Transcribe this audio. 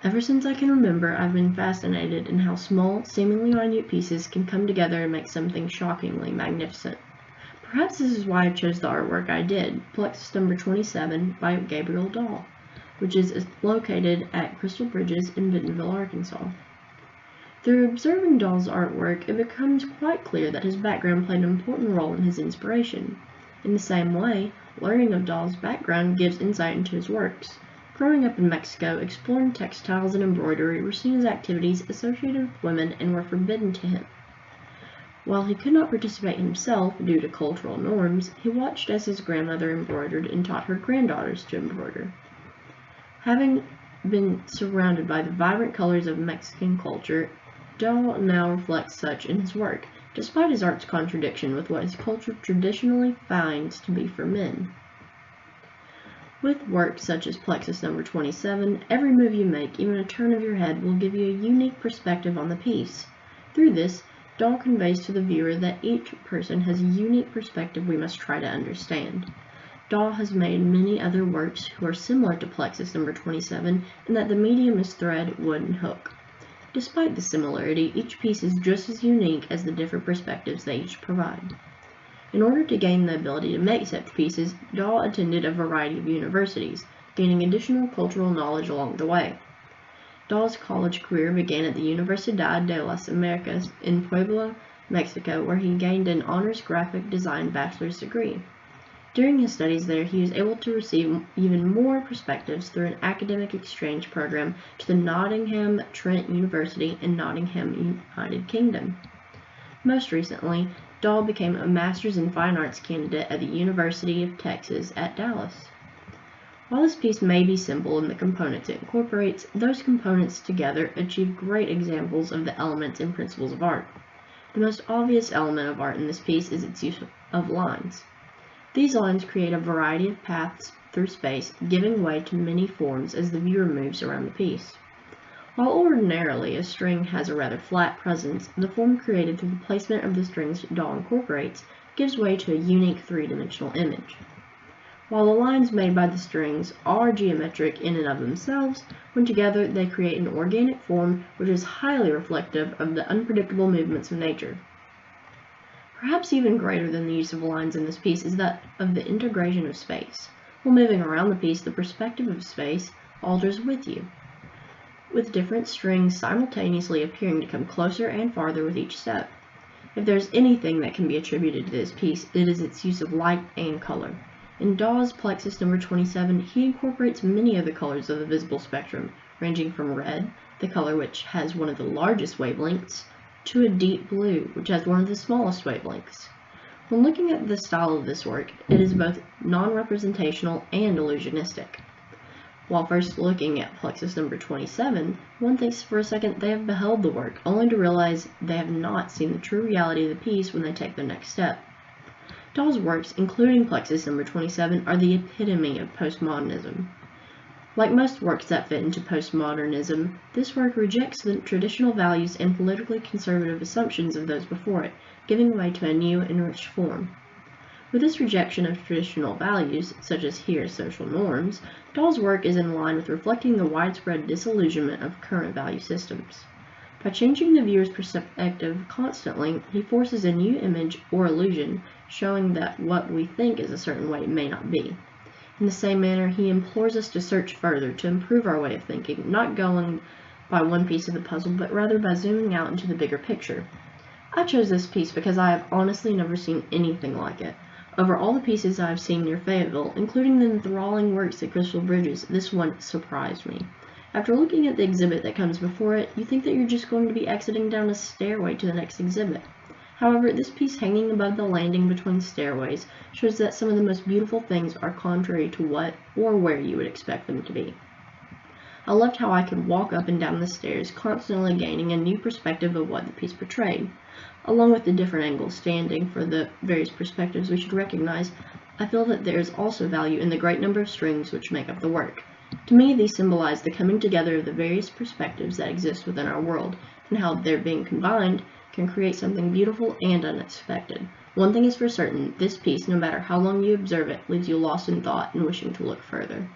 Ever since I can remember, I've been fascinated in how small, seemingly minute pieces can come together and make something shockingly magnificent. Perhaps this is why I chose the artwork I did, Plexus number 27 by Gabriel Dawe, which is located at Crystal Bridges in Bentonville, Arkansas. Through observing Dawe's artwork, it becomes quite clear that his background played an important role in his inspiration. In the same way, learning of Dawe's background gives insight into his works. Growing up in Mexico, exploring textiles and embroidery were seen as activities associated with women and were forbidden to him. While he could not participate himself due to cultural norms, he watched as his grandmother embroidered and taught her granddaughters to embroider. Having been surrounded by the vibrant colors of Mexican culture, Dawe now reflects such in his work, despite his art's contradiction with what his culture traditionally finds to be for men. With work such as Plexus number 27, every move you make, even a turn of your head, will give you a unique perspective on the piece. Through this, Dawe conveys to the viewer that each person has a unique perspective we must try to understand. Dawe has made many other works who are similar to Plexus number 27 in that the medium is thread, wood, and hook. Despite the similarity, each piece is just as unique as the different perspectives they each provide. In order to gain the ability to make such pieces, Dawe attended a variety of universities, gaining additional cultural knowledge along the way. Dawe's college career began at the Universidad de las Americas in Puebla, Mexico, where he gained an honors graphic design bachelor's degree. During his studies there, he was able to receive even more perspectives through an academic exchange program to the Nottingham Trent University in Nottingham, United Kingdom. Most recently, Dawe became a Master's in Fine Arts candidate at the University of Texas at Dallas. While this piece may be simple in the components it incorporates, those components together achieve great examples of the elements and principles of art. The most obvious element of art in this piece is its use of lines. These lines create a variety of paths through space, giving way to many forms as the viewer moves around the piece. While ordinarily a string has a rather flat presence, the form created through the placement of the strings Dawe incorporates gives way to a unique three-dimensional image. While the lines made by the strings are geometric in and of themselves, when together they create an organic form which is highly reflective of the unpredictable movements of nature. Perhaps even greater than the use of lines in this piece is that of the integration of space. While moving around the piece, the perspective of space alters with you, with different strings simultaneously appearing to come closer and farther with each step. If there is anything that can be attributed to this piece, it is its use of light and color. In Dawe's Plexus number 27, he incorporates many of the colors of the visible spectrum, ranging from red, the color which has one of the largest wavelengths, to a deep blue, which has one of the smallest wavelengths. When looking at the style of this work, it is both non-representational and illusionistic. While first looking at Plexus number 27, one thinks for a second they have beheld the work, only to realize they have not seen the true reality of the piece when they take their next step. Dawe's works, including Plexus number 27, are the epitome of postmodernism. Like most works that fit into postmodernism, this work rejects the traditional values and politically conservative assumptions of those before it, giving way to a new, enriched form. With this rejection of traditional values, such as here social norms, Dawe's work is in line with reflecting the widespread disillusionment of current value systems. By changing the viewer's perspective constantly, he forces a new image or illusion, showing that what we think is a certain way may not be. In the same manner, he implores us to search further, to improve our way of thinking, not going by one piece of the puzzle, but rather by zooming out into the bigger picture. I chose this piece because I have honestly never seen anything like it. Over all the pieces I have seen near Fayetteville, including the enthralling works at Crystal Bridges, this one surprised me. After looking at the exhibit that comes before it, you think that you're just going to be exiting down a stairway to the next exhibit. However, this piece hanging above the landing between stairways shows that some of the most beautiful things are contrary to what or where you would expect them to be. I loved how I could walk up and down the stairs, constantly gaining a new perspective of what the piece portrayed. Along with the different angles standing for the various perspectives we should recognize, I feel that there is also value in the great number of strings which make up the work. To me, these symbolize the coming together of the various perspectives that exist within our world, and how their being combined can create something beautiful and unexpected. One thing is for certain, this piece, no matter how long you observe it, leaves you lost in thought and wishing to look further.